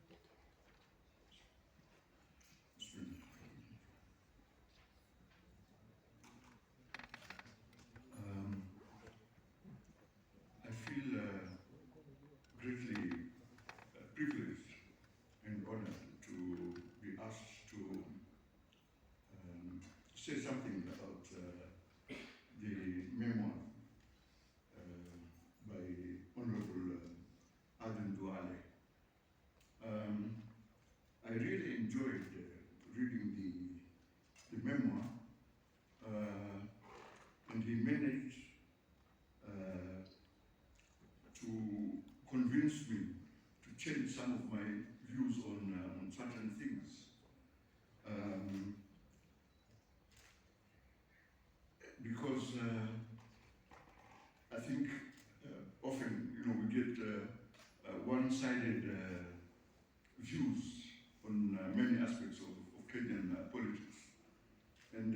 I feel greatly privileged and honored to be asked to say something about the memoir by Honorable Aden Duale. I really enjoyed reading the memoir, and he managed to convince me to change some of my views on certain things. Because I think often, we get one-sided views on many aspects of Kenyan politics, and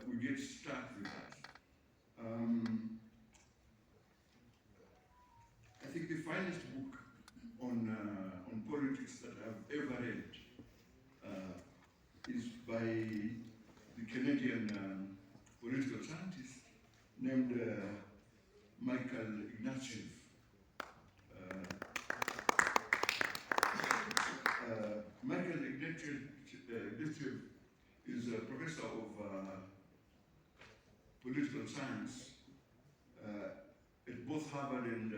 we get stuck with that. I think the finest book on politics that I've ever read is by the Canadian political scientist named Michael Ignatieff. Michael Ignatieff is a professor of political science at both Harvard and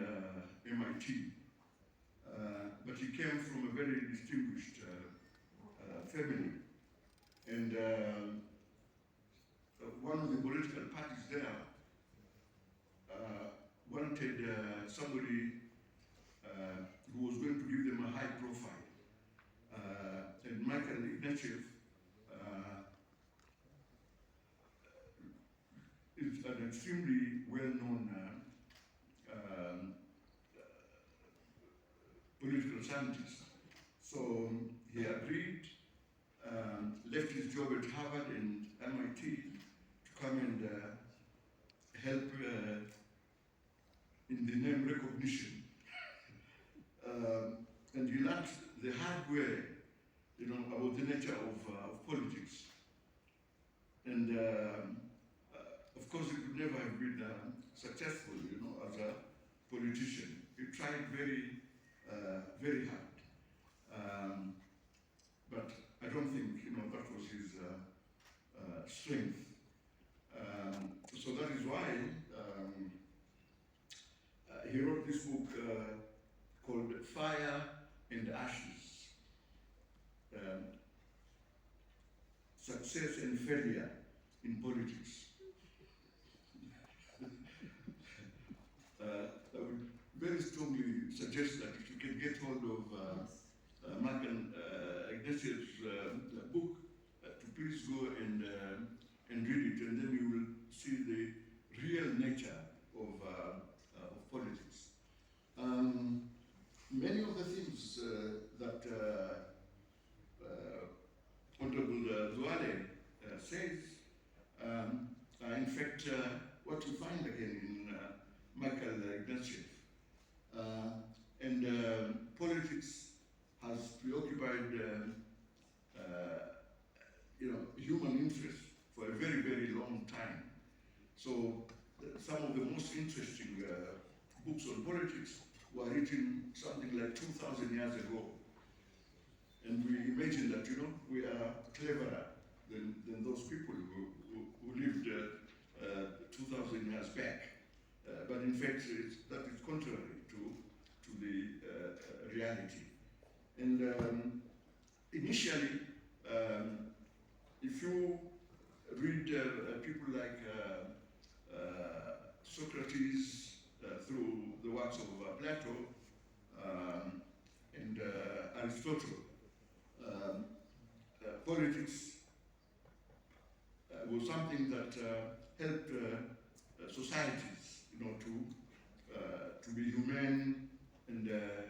MIT. But he came from a very distinguished family. And one of the political parties there wanted somebody who was going to give them a high profile. And Michael Ignatieff is an extremely well-known political scientist. So he agreed, left his job at Harvard and MIT to come and help in the name recognition. And he learned the hard way, about the nature of politics. And of course, he could never have been successful, as a politician. He tried very, very hard. But I don't think, that was his strength. So that is why he wrote this book called Fire and Ashes, Success and Failure in Politics. I would very strongly suggest that if you can get hold of Michael Ignatieff's book, to please go and read it, and then you will see the real nature of politics. Many of the things that Honorable Duale says are in fact what you find again in Michael Ignatieff. And politics has preoccupied human interest for a very, very long time. So some of the most interesting books on politics were written something like 2,000 years ago. And we imagine that, we are cleverer than those people who lived 2,000 years back. But in fact, that is contrary to the reality. And initially, if you read people like Socrates through the works of Plato and Aristotle, politics was something that helped societies, to be humane and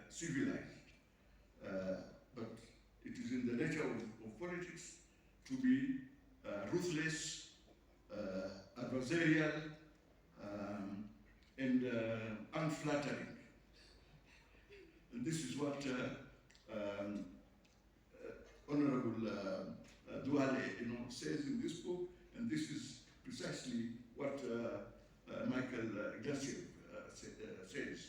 civilized. But it is in the nature of politics to be ruthless, adversarial, and unflattering. And this is what Honorable Duale, says in this book, and this is precisely what Michael Ignatieff says.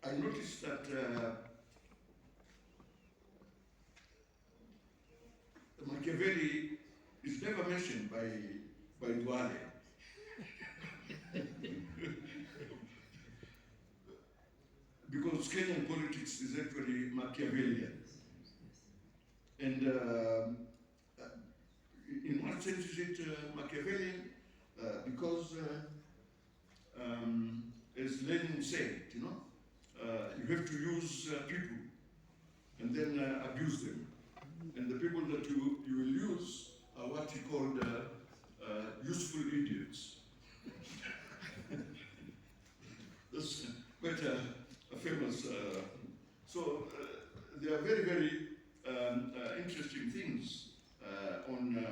I noticed that Machiavelli is never mentioned by Duale. Because Kenyan politics is actually Machiavellian. And in what sense is it Machiavellian? Because, as Lenin said, you have to use people and then abuse them. And the people that you will use are what he called useful idiots. That's quite a famous. So there are very, very interesting things on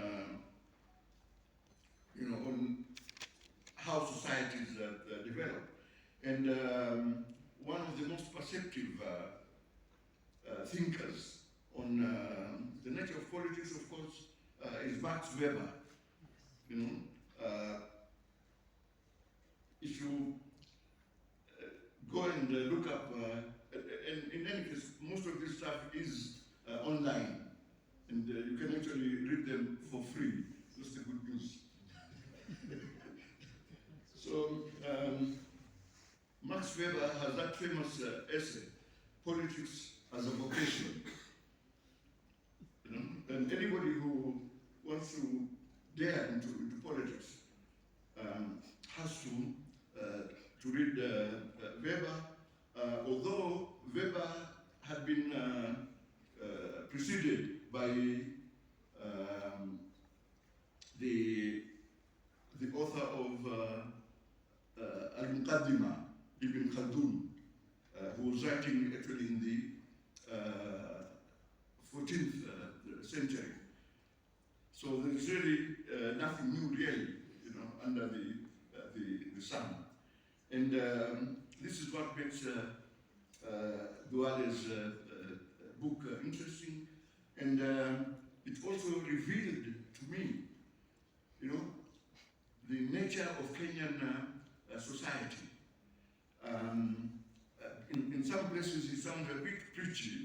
how societies develop. And one of the most perceptive thinkers on the nature of politics, of course, is Max Weber. If you go and look up, and in any case, most of this stuff is online, and you can actually read them for free. That's the good news. So, Max Weber has that famous essay, Politics as a Vocation. And anybody who wants to dare into politics has to read Weber, although Weber had been preceded by the author of Al-Muqaddimah, Ibn Khaldun, who was writing actually in the 14th century. So there's really nothing new, really, under the sun. And this is what makes Duale's book interesting. And it also revealed to me, the nature of Kenyan society. In some places it sounds a bit preachy.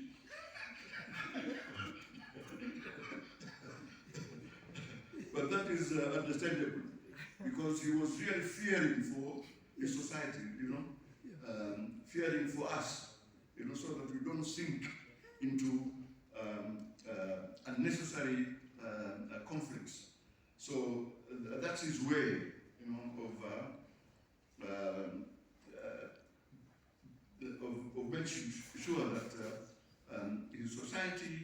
But that is understandable, because he was really fearing for his society, fearing for us, so that we don't sink into unnecessary conflicts. So that's his way, of making sure that his society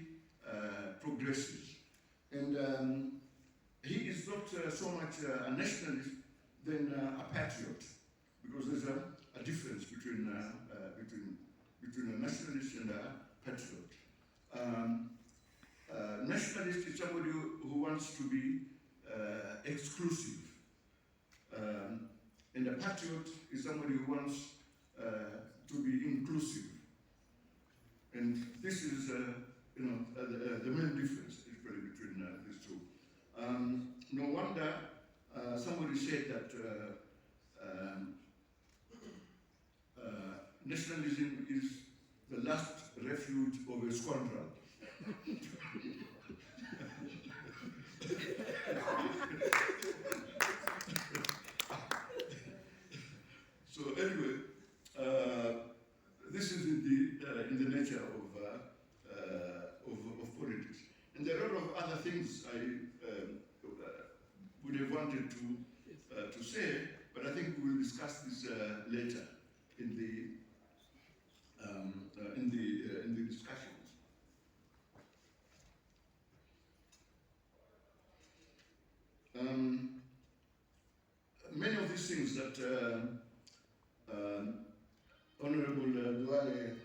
progresses. And he is not so much a nationalist than a patriot, because there's a difference between a nationalist and a patriot. Nationalist is somebody who wants to be exclusive, and a patriot is somebody who wants to be inclusive. And this is the main difference between these two. No wonder somebody said that nationalism is the last refuge of a scoundrel. So anyway, this is in the nature of politics. And there are a lot of other things I would have wanted to say, but I think we will discuss this later in the discussions. Many of these things that Honorable Duale